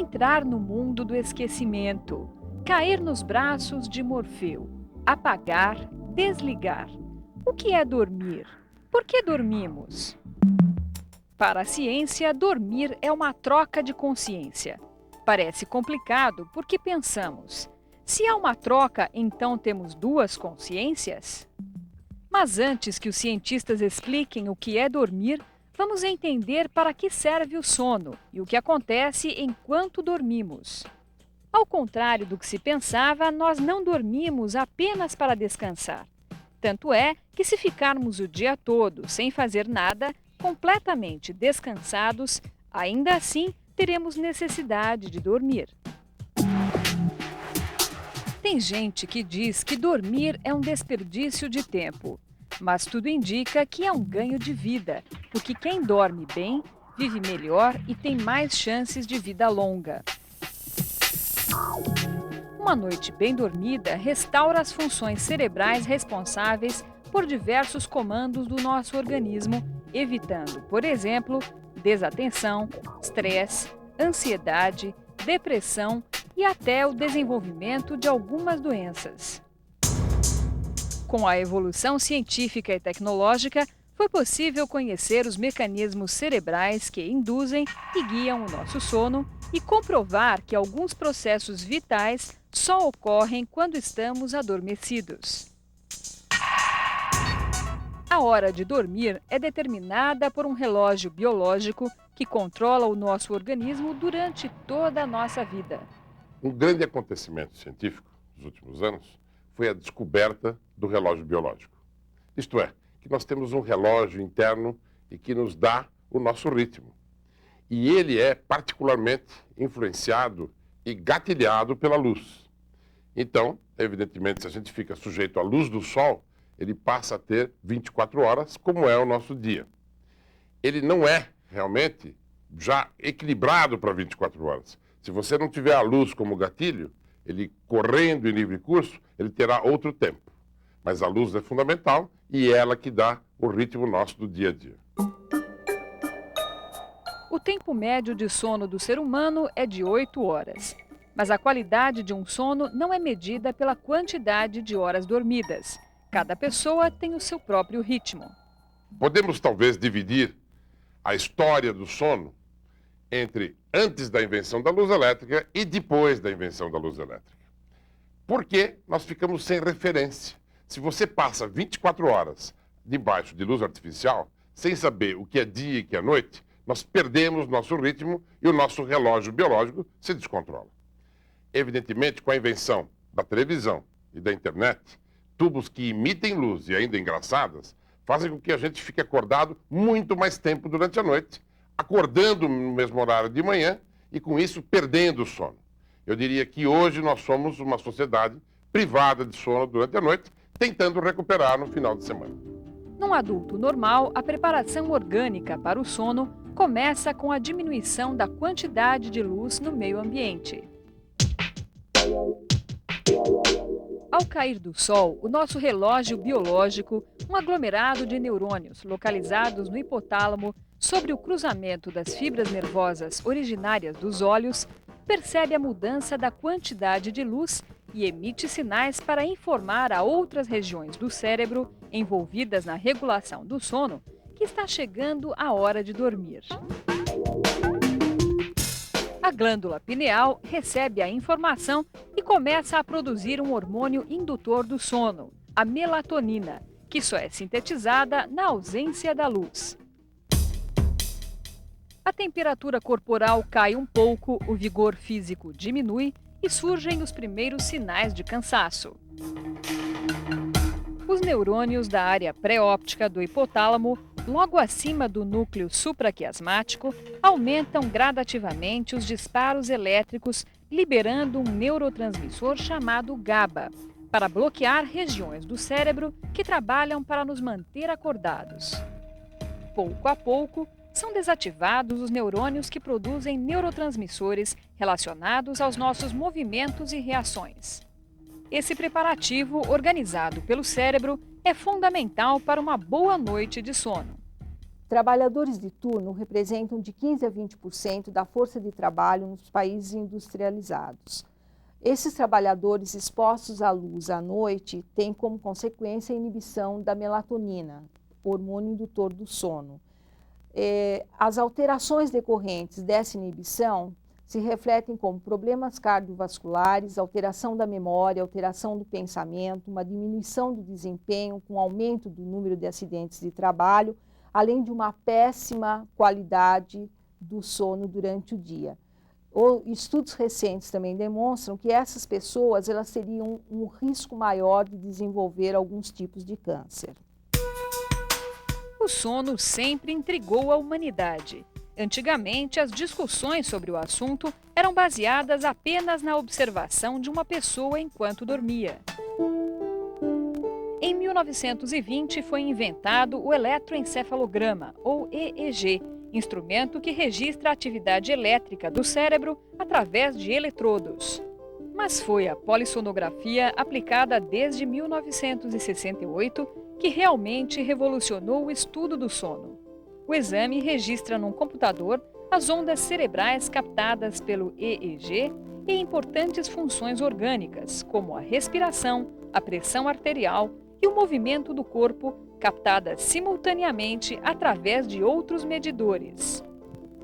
entrar no mundo do esquecimento, cair nos braços de Morfeu, apagar, desligar. O que é dormir? Por que dormimos? Para a ciência, dormir é uma troca de consciência. Parece complicado porque pensamos: se há uma troca, então temos duas consciências? Mas antes que os cientistas expliquem o que é dormir, vamos entender para que serve o sono e o que acontece enquanto dormimos. Ao contrário do que se pensava, nós não dormimos apenas para descansar. Tanto é que, se ficarmos o dia todo sem fazer nada, completamente descansados, ainda assim teremos necessidade de dormir. Tem gente que diz que dormir é um desperdício de tempo, mas tudo indica que é um ganho de vida, porque quem dorme bem vive melhor e tem mais chances de vida longa. Uma noite bem dormida restaura as funções cerebrais responsáveis por diversos comandos do nosso organismo, evitando, por exemplo, desatenção, estresse, ansiedade, depressão e até o desenvolvimento de algumas doenças. Com a evolução científica e tecnológica, foi possível conhecer os mecanismos cerebrais que induzem e guiam o nosso sono e comprovar que alguns processos vitais só ocorrem quando estamos adormecidos. A hora de dormir é determinada por um relógio biológico que controla o nosso organismo durante toda a nossa vida. Um grande acontecimento científico dos últimos anos foi a descoberta do relógio biológico. Isto é, que nós temos um relógio interno e que nos dá o nosso ritmo. E ele é particularmente influenciado e gatilhado pela luz. Então, evidentemente, se a gente fica sujeito à luz do sol, ele passa a ter 24 horas, como é o nosso dia. Ele não é realmente já equilibrado para 24 horas. Se você não tiver a luz como gatilho, ele correndo em livre curso, ele terá outro tempo. Mas a luz é fundamental e é ela que dá o ritmo nosso do dia a dia. O tempo médio de sono do ser humano é de 8 horas. Mas a qualidade de um sono não é medida pela quantidade de horas dormidas. Cada pessoa tem o seu próprio ritmo. Podemos talvez dividir a história do sono entre antes da invenção da luz elétrica e depois da invenção da luz elétrica. Porque nós ficamos sem referência. Se você passa 24 horas debaixo de luz artificial, sem saber o que é dia e o que é noite, nós perdemos nosso ritmo e o nosso relógio biológico se descontrola. Evidentemente, com a invenção da televisão e da internet, tubos que emitem luz e ainda engraçadas, fazem com que a gente fique acordado muito mais tempo durante a noite, acordando no mesmo horário de manhã e, com isso, perdendo o sono. Eu diria que hoje nós somos uma sociedade privada de sono durante a noite, tentando recuperar no final de semana. Num adulto normal, a preparação orgânica para o sono começa com a diminuição da quantidade de luz no meio ambiente. Ao cair do sol, o nosso relógio biológico, um aglomerado de neurônios localizados no hipotálamo, sobre o cruzamento das fibras nervosas originárias dos olhos, percebe a mudança da quantidade de luz e emite sinais para informar a outras regiões do cérebro envolvidas na regulação do sono que está chegando a hora de dormir. A glândula pineal recebe a informação e começa a produzir um hormônio indutor do sono, a melatonina, que só é sintetizada na ausência da luz. A temperatura corporal cai um pouco, o vigor físico diminui e surgem os primeiros sinais de cansaço. Os neurônios da área pré-óptica do hipotálamo, logo acima do núcleo supraquiasmático, aumentam gradativamente os disparos elétricos, liberando um neurotransmissor chamado GABA, para bloquear regiões do cérebro que trabalham para nos manter acordados. Pouco a pouco, são desativados os neurônios que produzem neurotransmissores relacionados aos nossos movimentos e reações. Esse preparativo, organizado pelo cérebro, é fundamental para uma boa noite de sono. Trabalhadores de turno representam de 15 a 20% da força de trabalho nos países industrializados. Esses trabalhadores expostos à luz à noite têm como consequência a inibição da melatonina, hormônio indutor do sono. As alterações decorrentes dessa inibição se refletem como problemas cardiovasculares, alteração da memória, alteração do pensamento, uma diminuição do desempenho com aumento do número de acidentes de trabalho, além de uma péssima qualidade do sono durante o dia. Estudos recentes também demonstram que essas pessoas elas teriam um risco maior de desenvolver alguns tipos de câncer. O sono sempre intrigou a humanidade. Antigamente, as discussões sobre o assunto eram baseadas apenas na observação de uma pessoa enquanto dormia. Em 1920, foi inventado o eletroencefalograma, ou EEG, instrumento que registra a atividade elétrica do cérebro através de eletrodos. Mas foi a polissonografia, aplicada desde 1968, que realmente revolucionou o estudo do sono. O exame registra num computador as ondas cerebrais captadas pelo EEG e importantes funções orgânicas, como a respiração, a pressão arterial e o movimento do corpo, captadas simultaneamente através de outros medidores.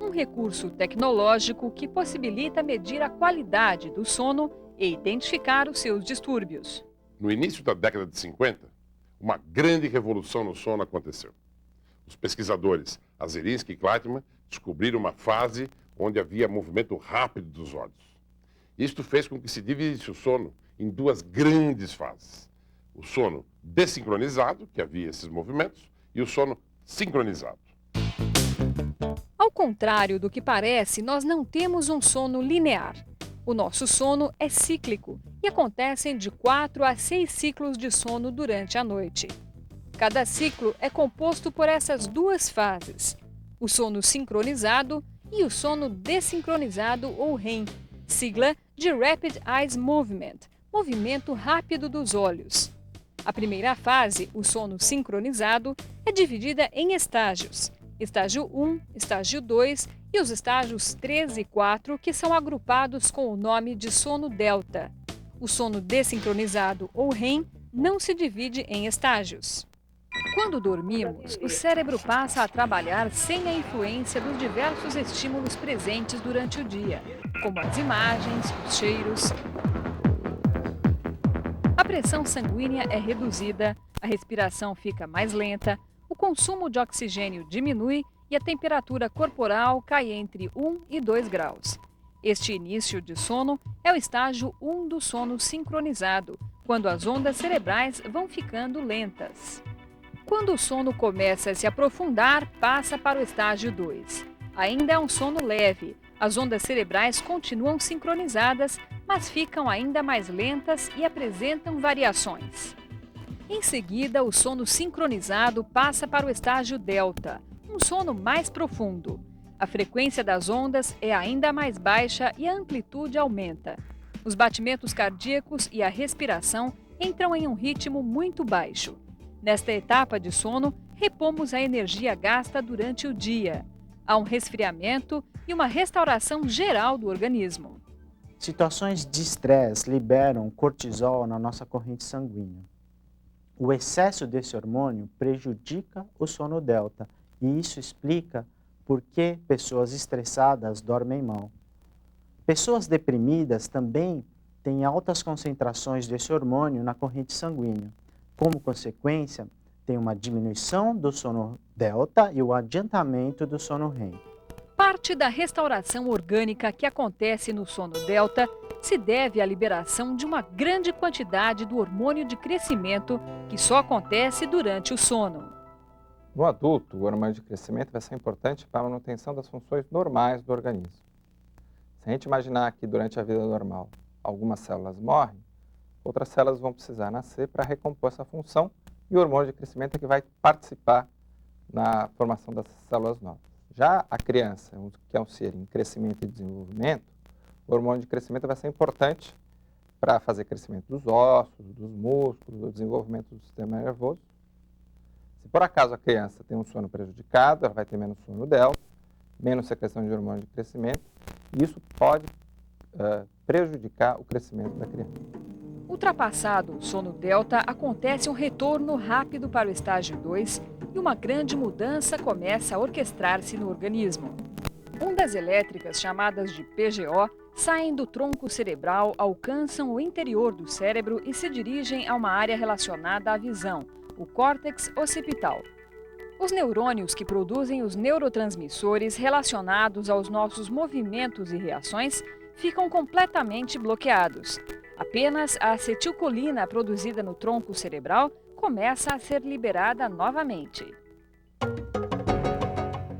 Um recurso tecnológico que possibilita medir a qualidade do sono e identificar os seus distúrbios. No início da década de 50, uma grande revolução no sono aconteceu. Os pesquisadores Azerinsky e Kleitman descobriram uma fase onde havia movimento rápido dos olhos. Isto fez com que se dividisse o sono em duas grandes fases. O sono desincronizado, que havia esses movimentos, e o sono sincronizado. Ao contrário do que parece, nós não temos um sono linear. O nosso sono é cíclico e acontecem de 4 a 6 ciclos de sono durante a noite. Cada ciclo é composto por essas duas fases, o sono sincronizado e o sono desincronizado ou REM, sigla de Rapid Eye Movement, movimento rápido dos olhos. A primeira fase, o sono sincronizado, é dividida em estágios. Estágio 1, estágio 2 e os estágios 3 e 4, que são agrupados com o nome de sono delta. O sono desincronizado ou REM não se divide em estágios. Quando dormimos, o cérebro passa a trabalhar sem a influência dos diversos estímulos presentes durante o dia, como as imagens, os cheiros. A pressão sanguínea é reduzida, a respiração fica mais lenta, o consumo de oxigênio diminui e a temperatura corporal cai entre 1 e 2 graus. Este início de sono é o estágio 1 do sono sincronizado, quando as ondas cerebrais vão ficando lentas. Quando o sono começa a se aprofundar, passa para o estágio 2. Ainda é um sono leve, as ondas cerebrais continuam sincronizadas, mas ficam ainda mais lentas e apresentam variações. Em seguida, o sono sincronizado passa para o estágio delta, um sono mais profundo. A frequência das ondas é ainda mais baixa e a amplitude aumenta. Os batimentos cardíacos e a respiração entram em um ritmo muito baixo. Nesta etapa de sono, repomos a energia gasta durante o dia. Há um resfriamento e uma restauração geral do organismo. Situações de estresse liberam cortisol na nossa corrente sanguínea. O excesso desse hormônio prejudica o sono delta e isso explica por que pessoas estressadas dormem mal. Pessoas deprimidas também têm altas concentrações desse hormônio na corrente sanguínea. Como consequência, tem uma diminuição do sono delta e o adiantamento do sono REM. Parte da restauração orgânica que acontece no sono delta se deve à liberação de uma grande quantidade do hormônio de crescimento que só acontece durante o sono. No adulto, o hormônio de crescimento vai ser importante para a manutenção das funções normais do organismo. Se a gente imaginar que durante a vida normal algumas células morrem, outras células vão precisar nascer para recompor essa função e o hormônio de crescimento é que vai participar na formação dessas células novas. Já a criança, que é um ser em crescimento e desenvolvimento, o hormônio de crescimento vai ser importante para fazer crescimento dos ossos, dos músculos, o desenvolvimento do sistema nervoso. Se por acaso a criança tem um sono prejudicado, ela vai ter menos sono delta, menos secreção de hormônio de crescimento, e isso pode prejudicar o crescimento da criança. Ultrapassado o sono delta, acontece um retorno rápido para o estágio 2 e uma grande mudança começa a orquestrar-se no organismo. Ondas elétricas chamadas de PGO saem do tronco cerebral, alcançam o interior do cérebro e se dirigem a uma área relacionada à visão, o córtex occipital. Os neurônios que produzem os neurotransmissores relacionados aos nossos movimentos e reações ficam completamente bloqueados. Apenas a acetilcolina produzida no tronco cerebral começa a ser liberada novamente.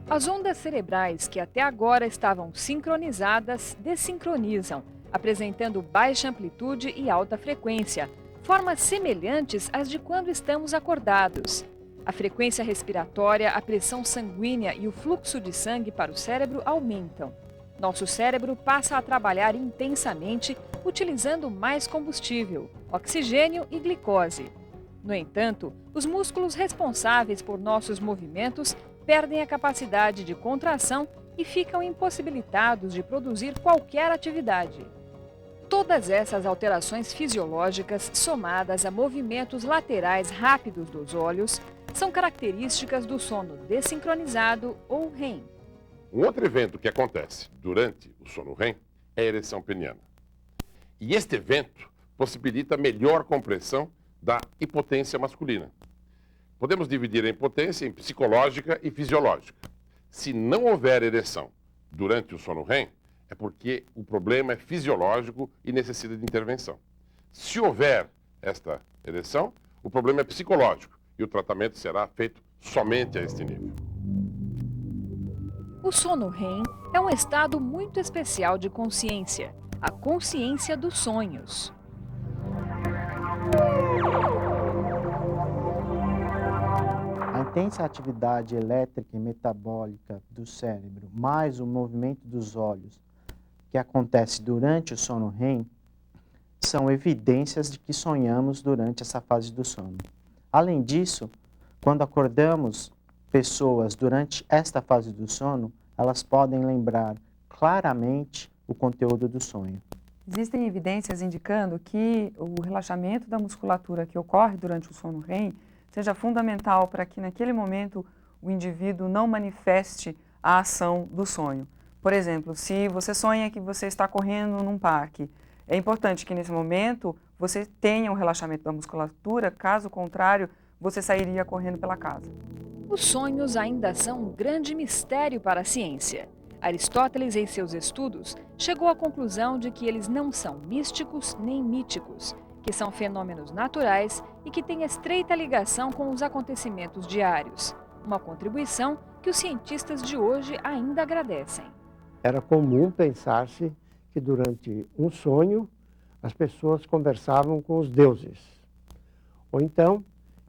As ondas cerebrais que até agora estavam sincronizadas desincronizam, apresentando baixa amplitude e alta frequência, formas semelhantes às de quando estamos acordados. A frequência respiratória, a pressão sanguínea e o fluxo de sangue para o cérebro aumentam. Nosso cérebro passa a trabalhar intensamente, utilizando mais combustível, oxigênio e glicose. No entanto, os músculos responsáveis por nossos movimentos perdem a capacidade de contração e ficam impossibilitados de produzir qualquer atividade. Todas essas alterações fisiológicas, somadas a movimentos laterais rápidos dos olhos, são características do sono desincronizado ou REM. Um outro evento que acontece durante o sono REM é a ereção peniana. E este evento possibilita melhor compreensão da hipotência masculina. Podemos dividir a impotência em psicológica e fisiológica. Se não houver ereção durante o sono REM, é porque o problema é fisiológico e necessita de intervenção. Se houver esta ereção, o problema é psicológico e o tratamento será feito somente a este nível. O sono REM é um estado muito especial de consciência, a consciência dos sonhos. A intensa atividade elétrica e metabólica do cérebro, mais o movimento dos olhos, que acontece durante o sono REM, são evidências de que sonhamos durante essa fase do sono. Além disso, quando acordamos pessoas durante esta fase do sono, elas podem lembrar claramente o conteúdo do sonho. Existem evidências indicando que o relaxamento da musculatura que ocorre durante o sono REM seja fundamental para que naquele momento o indivíduo não manifeste a ação do sonho. Por exemplo, se você sonha que você está correndo num parque, é importante que nesse momento você tenha um relaxamento da musculatura, caso contrário, você sairia correndo pela casa. Os sonhos ainda são um grande mistério para a ciência. Aristóteles, em seus estudos, chegou à conclusão de que eles não são místicos nem míticos, que são fenômenos naturais e que têm estreita ligação com os acontecimentos diários. Uma contribuição que os cientistas de hoje ainda agradecem. Era comum pensar-se que durante um sonho as pessoas conversavam com os deuses, ou então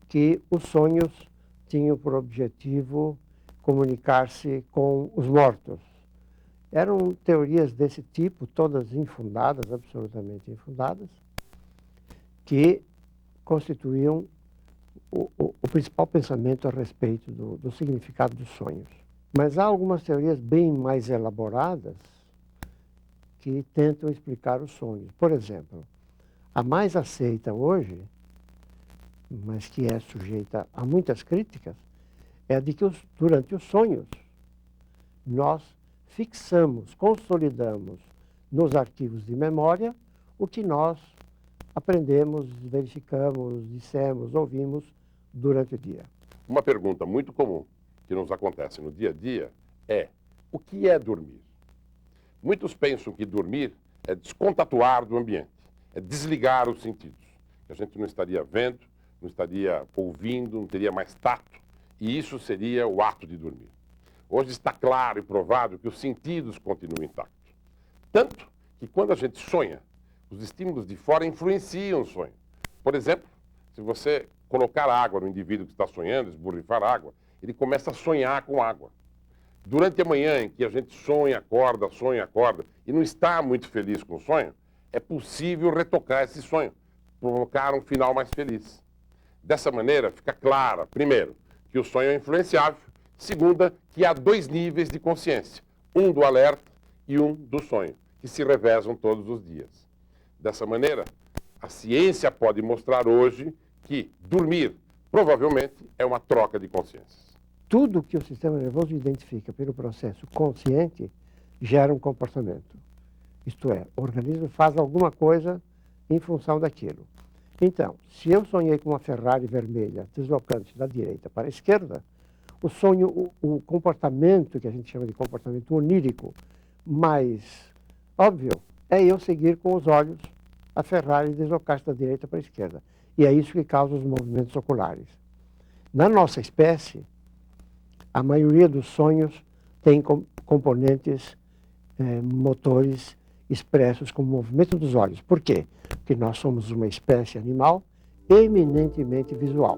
que os sonhos tinham por objetivo comunicar-se com os mortos. Eram teorias desse tipo, todas infundadas, absolutamente infundadas, que constituíam o principal pensamento a respeito do significado dos sonhos. Mas há algumas teorias bem mais elaboradas que tentam explicar os sonhos. Por exemplo, a mais aceita hoje, mas que é sujeita a muitas críticas, é a de que durante os sonhos nós fixamos, consolidamos nos arquivos de memória o que nós aprendemos, verificamos, dissemos, ouvimos durante o dia. Uma pergunta muito comum que nos acontece no dia a dia é: o que é dormir? Muitos pensam que dormir é descontatuar do ambiente, é desligar os sentidos. Que a gente não estaria vendo, não estaria ouvindo, não teria mais tato, e isso seria o ato de dormir. Hoje está claro e provado que os sentidos continuam intactos. Tanto que quando a gente sonha, os estímulos de fora influenciam o sonho. Por exemplo, se você colocar água no indivíduo que está sonhando, esborrifar água, ele começa a sonhar com água. Durante a manhã em que a gente sonha, acorda, e não está muito feliz com o sonho, é possível retocar esse sonho, provocar um final mais feliz. Dessa maneira, fica clara, primeiro, que que o sonho é influenciável. Segunda, que há dois níveis de consciência, um do alerta e um do sonho, que se revezam todos os dias. Dessa maneira, a ciência pode mostrar hoje que dormir, provavelmente, é uma troca de consciências. Tudo que o sistema nervoso identifica pelo processo consciente gera um comportamento. Isto é, o organismo faz alguma coisa em função daquilo. Então, se eu sonhei com uma Ferrari vermelha deslocando-se da direita para a esquerda, o sonho, o comportamento que a gente chama de comportamento onírico, mais óbvio, é eu seguir com os olhos a Ferrari deslocar-se da direita para a esquerda. E é isso que causa os movimentos oculares. Na nossa espécie, a maioria dos sonhos tem componentes motores expressos como movimento dos olhos. Por quê? Porque nós somos uma espécie animal eminentemente visual.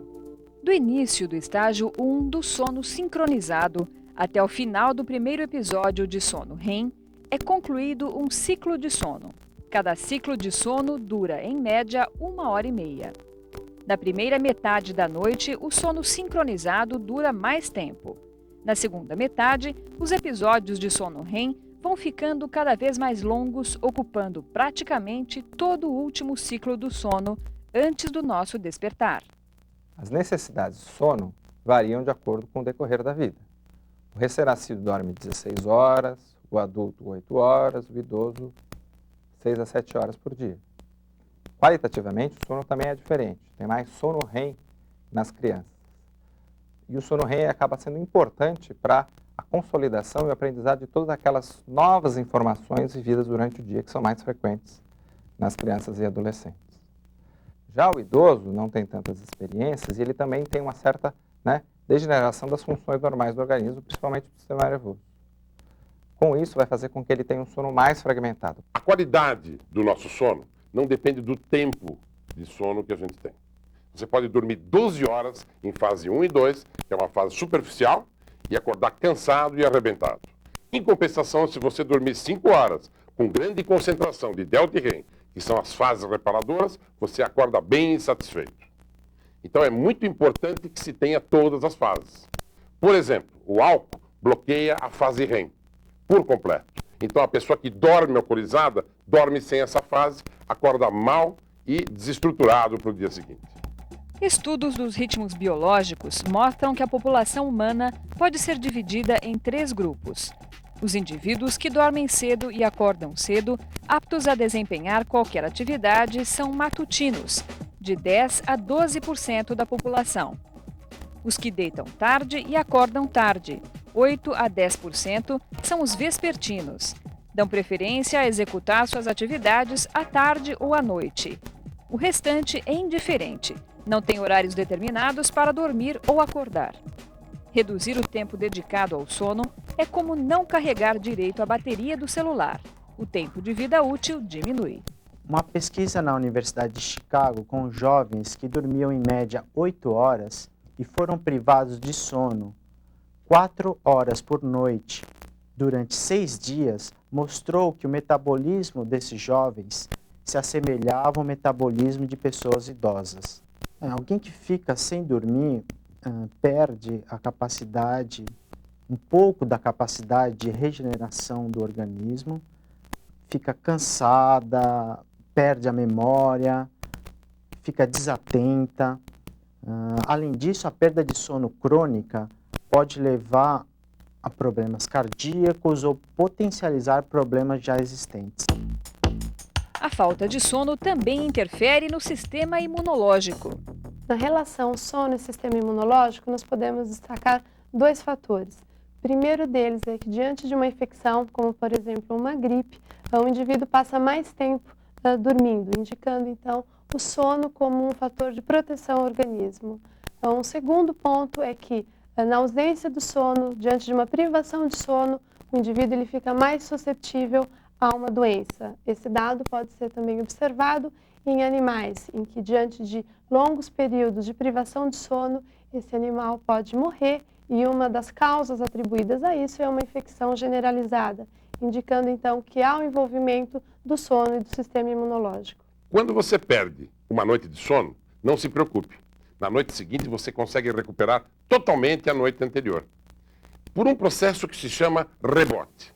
Do início do estágio 1 do sono sincronizado até o final do primeiro episódio de sono REM, é concluído um ciclo de sono. Cada ciclo de sono dura, em média, 1h30. Na primeira metade da noite, o sono sincronizado dura mais tempo. Na segunda metade, os episódios de sono REM vão ficando cada vez mais longos, ocupando praticamente todo o último ciclo do sono antes do nosso despertar. As necessidades de sono variam de acordo com o decorrer da vida. O recém-nascido dorme 16 horas, o adulto 8 horas, o idoso 6 a 7 horas por dia. Qualitativamente, o sono também é diferente. Tem mais sono REM nas crianças. E o sono REM acaba sendo importante para a consolidação e o aprendizado de todas aquelas novas informações vividas durante o dia, que são mais frequentes nas crianças e adolescentes. Já o idoso não tem tantas experiências e ele também tem uma certa degeneração das funções normais do organismo, principalmente do sistema nervoso. Com isso, vai fazer com que ele tenha um sono mais fragmentado. A qualidade do nosso sono não depende do tempo de sono que a gente tem. Você pode dormir 12 horas em fase 1 e 2, que é uma fase superficial, e acordar cansado e arrebentado. Em compensação, se você dormir 5 horas com grande concentração de delta e REM, que são as fases reparadoras, você acorda bem insatisfeito. Então é muito importante que se tenha todas as fases. Por exemplo, o álcool bloqueia a fase REM por completo. Então a pessoa que dorme alcoolizada, dorme sem essa fase, acorda mal e desestruturado para o dia seguinte. Estudos dos ritmos biológicos mostram que a população humana pode ser dividida em 3 grupos. Os indivíduos que dormem cedo e acordam cedo, aptos a desempenhar qualquer atividade, são matutinos, de 10 a 12% da população. Os que deitam tarde e acordam tarde, 8 a 10%, são os vespertinos. Dão preferência a executar suas atividades à tarde ou à noite. O restante é indiferente. Não tem horários determinados para dormir ou acordar. Reduzir o tempo dedicado ao sono é como não carregar direito a bateria do celular. O tempo de vida útil diminui. Uma pesquisa na Universidade de Chicago com jovens que dormiam em média 8 horas e foram privados de sono 4 horas por noite durante 6 dias mostrou que o metabolismo desses jovens se assemelhava ao metabolismo de pessoas idosas. Alguém que fica sem dormir perde a capacidade, um pouco da capacidade de regeneração do organismo, fica cansada, perde a memória, fica desatenta. Além disso, a perda de sono crônica pode levar a problemas cardíacos ou potencializar problemas já existentes. A falta de sono também interfere no sistema imunológico. Na relação sono e sistema imunológico, nós podemos destacar 2 fatores. O primeiro deles é que diante de uma infecção, como por exemplo uma gripe, o indivíduo passa mais tempo dormindo, indicando então o sono como um fator de proteção ao organismo. Então, o segundo ponto é que na ausência do sono, diante de uma privação de sono, o indivíduo ele fica mais suscetível a uma doença. Esse dado pode ser também observado em animais, em que diante de longos períodos de privação de sono, esse animal pode morrer e uma das causas atribuídas a isso é uma infecção generalizada, indicando então que há o envolvimento do sono e do sistema imunológico. Quando você perde uma noite de sono, não se preocupe, Na noite seguinte, você consegue recuperar totalmente a noite anterior, por um processo que se chama rebote.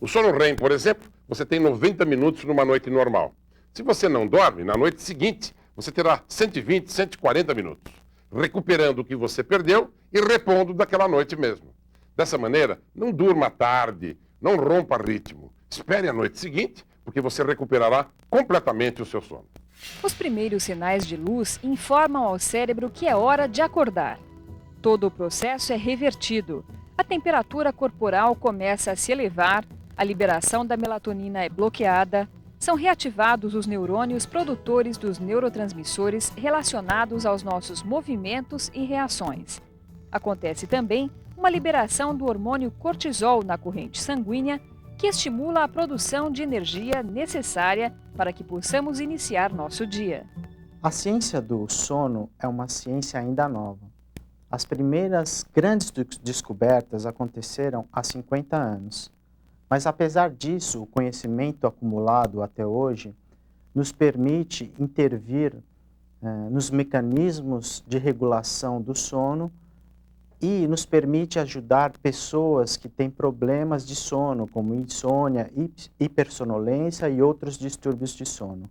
O sono REM, por exemplo, você tem 90 minutos numa noite normal. Se você não dorme, na noite seguinte, você terá 120, 140 minutos, recuperando o que você perdeu e repondo daquela noite mesmo. Dessa maneira, não durma tarde, não rompa ritmo. Espere a noite seguinte, porque você recuperará completamente o seu sono. Os primeiros sinais de luz informam ao cérebro que é hora de acordar. Todo o processo é revertido. A temperatura corporal começa a se elevar, a liberação da melatonina é bloqueada, são reativados os neurônios produtores dos neurotransmissores relacionados aos nossos movimentos e reações. Acontece também uma liberação do hormônio cortisol na corrente sanguínea, que estimula a produção de energia necessária para que possamos iniciar nosso dia. A ciência do sono é uma ciência ainda nova. As primeiras grandes descobertas aconteceram há 50 anos. Mas, apesar disso, o conhecimento acumulado até hoje nos permite intervir nos mecanismos de regulação do sono e nos permite ajudar pessoas que têm problemas de sono, como insônia, hipersonolência e outros distúrbios de sono.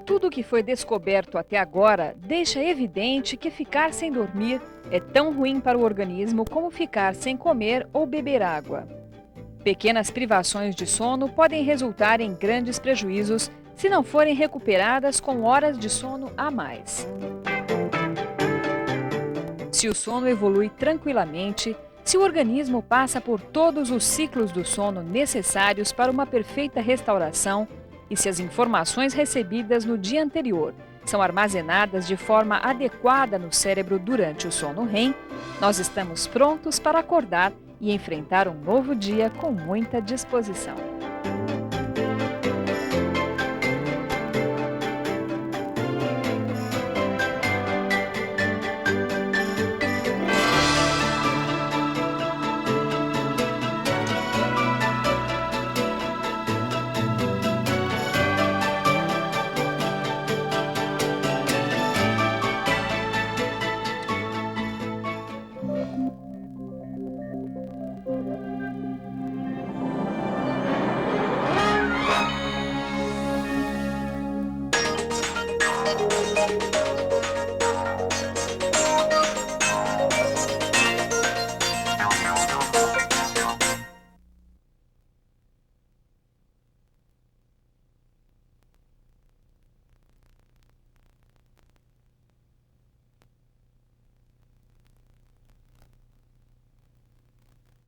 Tudo o que foi descoberto até agora deixa evidente que ficar sem dormir é tão ruim para o organismo como ficar sem comer ou beber água. Pequenas privações de sono podem resultar em grandes prejuízos se não forem recuperadas com horas de sono a mais. Se o sono evolui tranquilamente, se o organismo passa por todos os ciclos do sono necessários para uma perfeita restauração e se as informações recebidas no dia anterior são armazenadas de forma adequada no cérebro durante o sono REM, nós estamos prontos para acordar e enfrentar um novo dia com muita disposição.